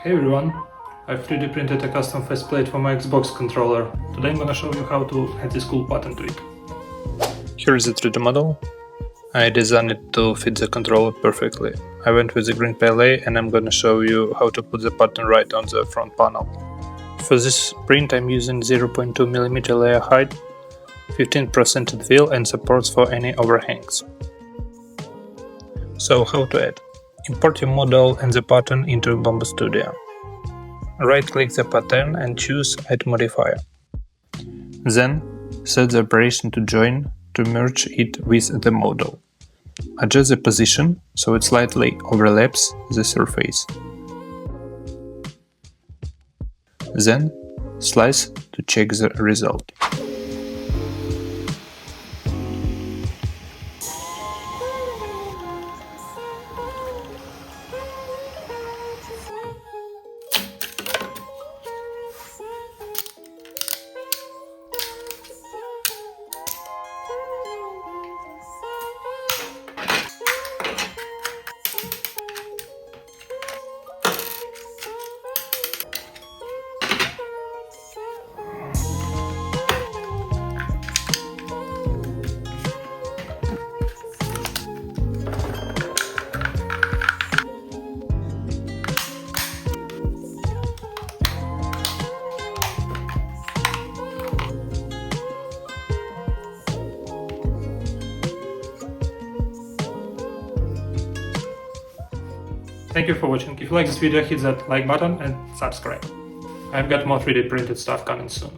Hey everyone, I've 3D printed a custom faceplate for my Xbox controller. Today I'm gonna show you how to add this cool pattern to it. Here is the 3D model. I designed it to fit the controller perfectly. I went with the green PLA and I'm gonna show you how to put the pattern right on the front panel. For this print I'm using 0.2mm layer height, 15% fill and supports for any overhangs. So how to add? Import your model and the pattern into Bambu Studio. Right-click the pattern and choose Add Modifier. Then set the operation to join to merge it with the model. Adjust the position so it slightly overlaps the surface. Then slice to check the result. Thank you for watching. If you like this video, hit that like button and subscribe. I've got more 3D printed stuff coming soon.